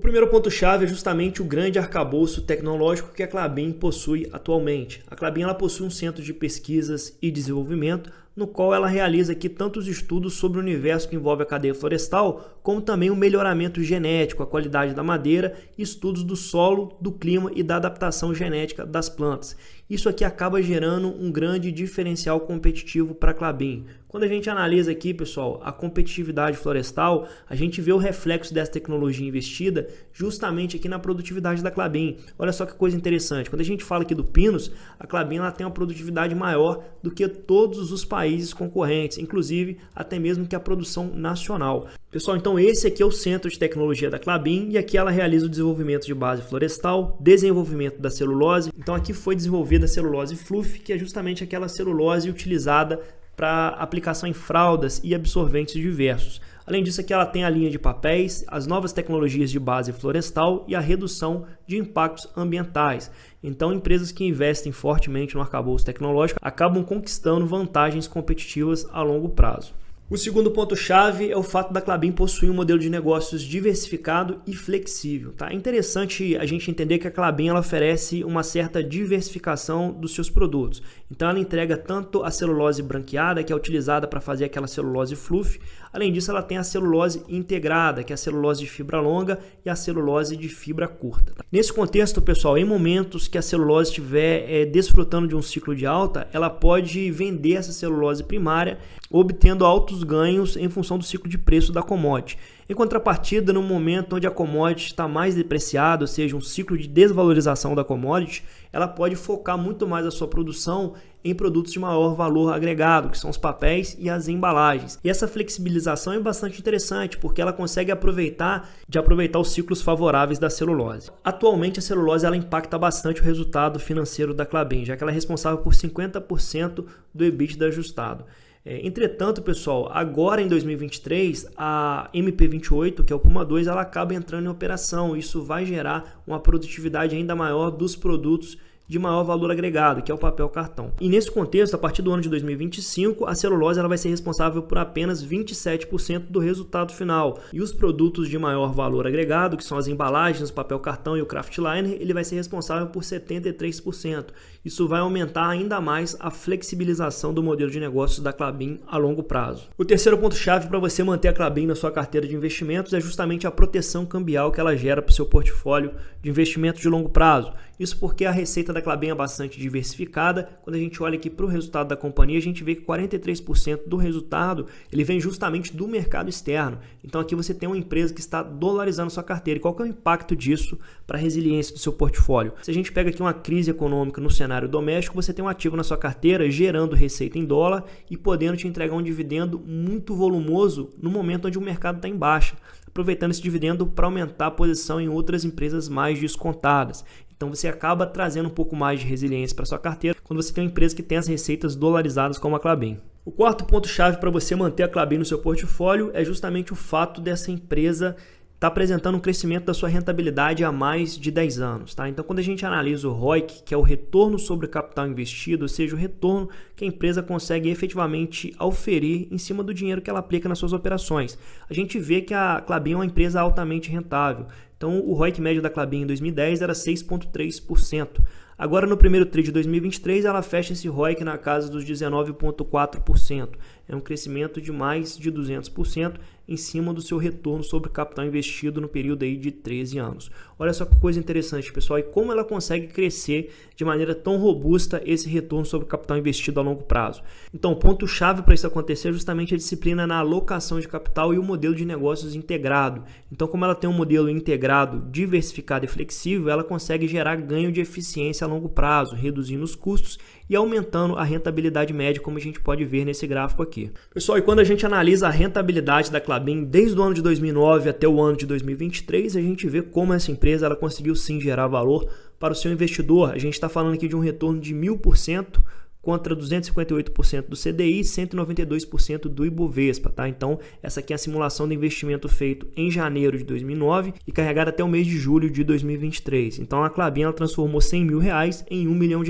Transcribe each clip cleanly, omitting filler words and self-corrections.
O primeiro ponto-chave é justamente o grande arcabouço tecnológico que a Klabin possui atualmente. A Klabin ela possui um centro de pesquisas e desenvolvimento, no qual ela realiza aqui tantos estudos sobre o universo que envolve a cadeia florestal, como também o melhoramento genético, a qualidade da madeira, estudos do solo, do clima e da adaptação genética das plantas. Isso aqui acaba gerando um grande diferencial competitivo para a Klabin. Quando a gente analisa aqui, pessoal, a competitividade florestal, a gente vê o reflexo dessa tecnologia investida justamente aqui na produtividade da Klabin. Olha só que coisa interessante. Quando a gente fala aqui do Pinus, a Klabin ela tem uma produtividade maior do que todos os países concorrentes, inclusive até mesmo que a produção nacional. Pessoal, então esse aqui é o centro de tecnologia da Klabin e aqui ela realiza o desenvolvimento de base florestal, desenvolvimento da celulose. Então aqui foi desenvolvida a celulose fluff, que é justamente aquela celulose utilizada para aplicação em fraldas e absorventes diversos. Além disso, aqui ela tem a linha de papéis, as novas tecnologias de base florestal e a redução de impactos ambientais. Então, empresas que investem fortemente no arcabouço tecnológico acabam conquistando vantagens competitivas a longo prazo. O segundo ponto-chave é o fato da Klabin possuir um modelo de negócios diversificado e flexível. Tá? É interessante a gente entender que a Klabin ela oferece uma certa diversificação dos seus produtos. Então ela entrega tanto a celulose branqueada, que é utilizada para fazer aquela celulose fluff. Além disso, ela tem a celulose integrada, que é a celulose de fibra longa e a celulose de fibra curta. Tá? Nesse contexto, pessoal, em momentos que a celulose estiver desfrutando de um ciclo de alta, ela pode vender essa celulose primária, obtendo altos ganhos em função do ciclo de preço da commodity. Em contrapartida, no momento onde a commodity está mais depreciada, ou seja, um ciclo de desvalorização da commodity, ela pode focar muito mais a sua produção em produtos de maior valor agregado, que são os papéis e as embalagens. E essa flexibilização é bastante interessante, porque ela consegue aproveitar os ciclos favoráveis da celulose. Atualmente, a celulose ela impacta bastante o resultado financeiro da Klabin, já que ela é responsável por 50% do EBITDA ajustado. Entretanto, pessoal, agora em 2023, a MP28, que é o Puma II, ela acaba entrando em operação. Isso vai gerar uma produtividade ainda maior dos produtos de maior valor agregado, que é o papel cartão. E nesse contexto, a partir do ano de 2025, a celulose ela vai ser responsável por apenas 27% do resultado final. E os produtos de maior valor agregado, que são as embalagens, o papel cartão e o craftliner, ele vai ser responsável por 73%. Isso vai aumentar ainda mais a flexibilização do modelo de negócios da Klabin a longo prazo. O terceiro ponto-chave para você manter a Klabin na sua carteira de investimentos é justamente a proteção cambial que ela gera para o seu portfólio de investimentos de longo prazo. Isso porque a receita da Klabin é bastante diversificada. Quando a gente olha aqui para o resultado da companhia, a gente vê que 43% do resultado ele vem justamente do mercado externo. Então aqui você tem uma empresa que está dolarizando sua carteira. E qual que é o impacto disso para a resiliência do seu portfólio? Se a gente pega aqui uma crise econômica no cenário doméstico, você tem um ativo na sua carteira gerando receita em dólar e podendo te entregar um dividendo muito volumoso no momento onde o mercado está em baixa, aproveitando esse dividendo para aumentar a posição em outras empresas mais descontadas. Então você acaba trazendo um pouco mais de resiliência para sua carteira quando você tem uma empresa que tem as receitas dolarizadas como a Klabin. O quarto ponto-chave para você manter a Klabin no seu portfólio é justamente o fato dessa empresa está apresentando um crescimento da sua rentabilidade há mais de 10 anos. Tá? Então, quando a gente analisa o ROIC, que é o retorno sobre o capital investido, ou seja, o retorno que a empresa consegue efetivamente auferir em cima do dinheiro que ela aplica nas suas operações, a gente vê que a Klabin é uma empresa altamente rentável. Então, o ROIC médio da Klabin em 2010 era 6,3%. Agora, no primeiro TRI de 2023, ela fecha esse ROIC na casa dos 19,4%. É um crescimento de mais de 200% em cima do seu retorno sobre o capital investido no período aí de 13 anos. Olha só que coisa interessante, pessoal, e como ela consegue crescer de maneira tão robusta esse retorno sobre o capital investido a longo prazo. Então, o ponto-chave para isso acontecer é justamente a disciplina na alocação de capital e o modelo de negócios integrado. Então, como ela tem um modelo integrado, diversificado e flexível, ela consegue gerar ganho de eficiência a longo prazo, reduzindo os custos e aumentando a rentabilidade média, como a gente pode ver nesse gráfico aqui. Pessoal, e quando a gente analisa a rentabilidade da Klabin desde o ano de 2009 até o ano de 2023, a gente vê como essa empresa ela conseguiu sim gerar valor para o seu investidor. A gente está falando aqui de um retorno de 1000%, contra 258% do CDI e 192% do Ibovespa, tá? Então, essa aqui é a simulação do investimento feito em janeiro de 2009 e carregada até o mês de julho de 2023. Então, a Klabin ela transformou R$100 mil em R$1 milhão.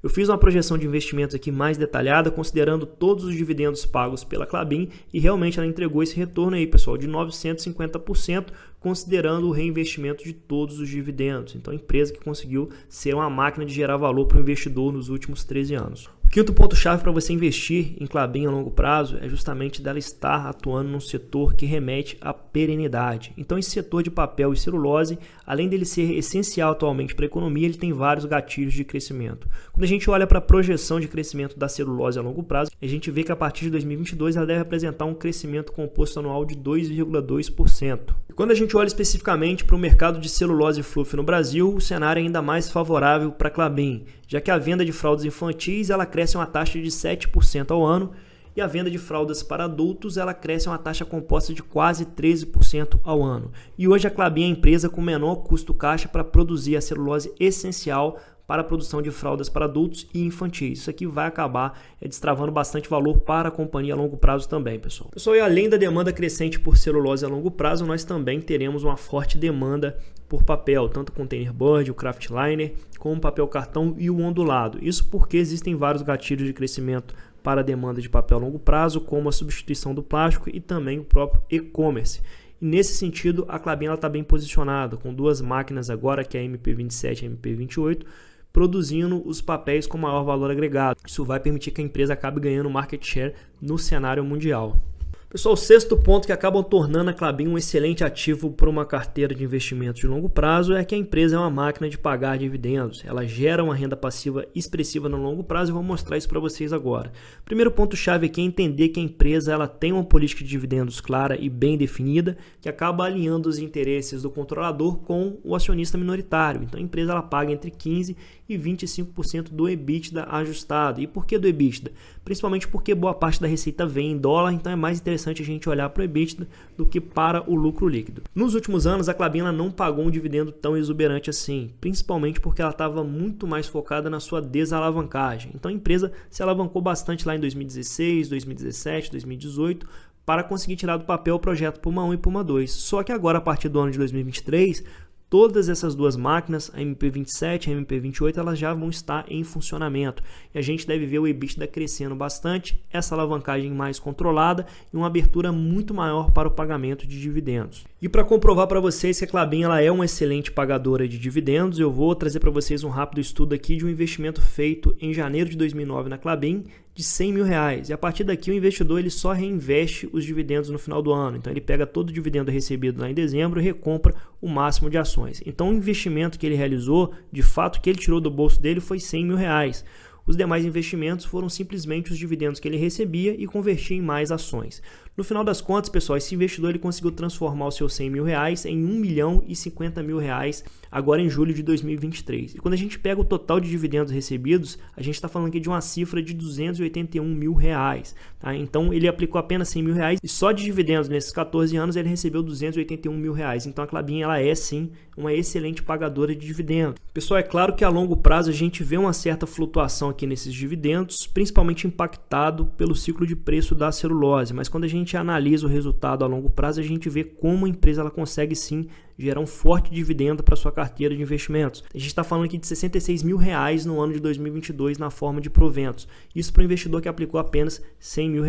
Eu fiz uma projeção de investimentos aqui mais detalhada, considerando todos os dividendos pagos pela Klabin e realmente ela entregou esse retorno aí, pessoal, de 950%, considerando o reinvestimento de todos os dividendos. Então, empresa que conseguiu ser uma máquina de gerar valor para o investidor nos últimos 13 anos. O quinto ponto-chave para você investir em Klabin a longo prazo é justamente dela estar atuando num setor que remete à perenidade. Então, esse setor de papel e celulose, além dele ser essencial atualmente para a economia, ele tem vários gatilhos de crescimento. Quando a gente olha para a projeção de crescimento da celulose a longo prazo, a gente vê que a partir de 2022 ela deve apresentar um crescimento composto anual de 2,2%. E quando a gente olha especificamente para o mercado de celulose fluff no Brasil, o cenário é ainda mais favorável para a Klabin, já que a venda de fraldas infantis ela cresce uma taxa de 7% ao ano e a venda de fraldas para adultos ela cresce uma taxa composta de quase 13% ao ano. E hoje a Klabin é a empresa com menor custo caixa para produzir a celulose essencial para a produção de fraldas para adultos e infantis. Isso aqui vai acabar destravando bastante valor para a companhia a longo prazo também, pessoal. Pessoal, e além da demanda crescente por celulose a longo prazo, nós também teremos uma forte demanda por papel, tanto containerboard, o craftliner, como o papel cartão e o ondulado. Isso porque existem vários gatilhos de crescimento para a demanda de papel a longo prazo, como a substituição do plástico e também o próprio e-commerce. E nesse sentido, a Klabin está bem posicionada, com duas máquinas agora, que é a MP27 e a MP28, produzindo os papéis com maior valor agregado. Isso vai permitir que a empresa acabe ganhando market share no cenário mundial. Pessoal, o sexto ponto que acabam tornando a Klabin um excelente ativo para uma carteira de investimentos de longo prazo é que a empresa é uma máquina de pagar dividendos. Ela gera uma renda passiva expressiva no longo prazo e vou mostrar isso para vocês agora. O primeiro ponto-chave aqui é entender que a empresa ela tem uma política de dividendos clara e bem definida, que acaba alinhando os interesses do controlador com o acionista minoritário. Então a empresa ela paga entre 15% e 25% do EBITDA ajustado. E por que do EBITDA? Principalmente porque boa parte da receita vem em dólar, então é mais interessante a gente olhar para o EBITDA do que para o lucro líquido. Nos últimos anos, a Klabin não pagou um dividendo tão exuberante assim, principalmente porque ela estava muito mais focada na sua desalavancagem. Então a empresa se alavancou bastante lá em 2016, 2017, 2018, para conseguir tirar do papel o projeto Puma 1 e Puma 2. Só que agora, a partir do ano de 2023, todas essas duas máquinas, a MP27 e a MP28, elas já vão estar em funcionamento. E a gente deve ver o EBITDA crescendo bastante, essa alavancagem mais controlada e uma abertura muito maior para o pagamento de dividendos. E para comprovar para vocês que a Klabin ela é uma excelente pagadora de dividendos, eu vou trazer para vocês um rápido estudo aqui de um investimento feito em janeiro de 2009 na Klabin, de R$100 mil. E a partir daqui o investidor ele só reinveste os dividendos no final do ano. Então ele pega todo o dividendo recebido lá em dezembro e recompra o máximo de ações. Então o investimento que ele realizou, de fato que ele tirou do bolso dele foi R$100 mil. Os demais investimentos foram simplesmente os dividendos que ele recebia e convertia em mais ações. No final das contas, pessoal, esse investidor ele conseguiu transformar os seus R$100 mil em R$1.050.000 agora em julho de 2023. E quando a gente pega o total de dividendos recebidos, a gente está falando aqui de uma cifra de R$281 mil. Tá? Então ele aplicou apenas R$100 mil e só de dividendos nesses 14 anos ele recebeu R$281 mil. Então a Klabin ela é sim uma excelente pagadora de dividendos. Pessoal, é claro que a longo prazo a gente vê uma certa flutuação aqui nesses dividendos, principalmente impactado pelo ciclo de preço da celulose, mas quando a gente analisa o resultado a longo prazo, a gente vê como a empresa ela consegue sim gerar um forte dividendo para sua carteira de investimentos. A gente está falando aqui de R$66 mil no ano de 2022 na forma de proventos. Isso para o investidor que aplicou apenas R$100 mil.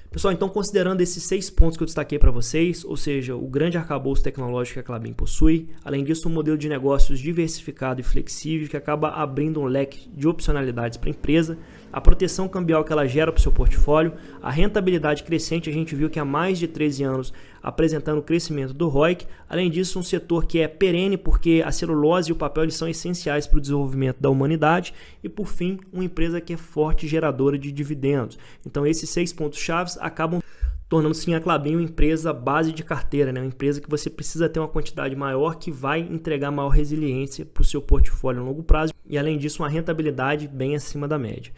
Pessoal, então considerando esses 6 pontos que eu destaquei para vocês, ou seja, o grande arcabouço tecnológico que a Klabin possui, além disso um modelo de negócios diversificado e flexível que acaba abrindo um leque de opcionalidades para a empresa, a proteção cambial que ela gera para o seu portfólio, a rentabilidade crescente, a gente viu que há mais de 13 anos apresentando o crescimento do ROIC, além disso um setor que é perene porque a celulose e o papel eles são essenciais para o desenvolvimento da humanidade e por fim uma empresa que é forte geradora de dividendos. Então esses 6 pontos-chave acabam tornando sim a Klabin uma empresa base de carteira, né? Uma empresa que você precisa ter uma quantidade maior que vai entregar maior resiliência para o seu portfólio a longo prazo e além disso uma rentabilidade bem acima da média.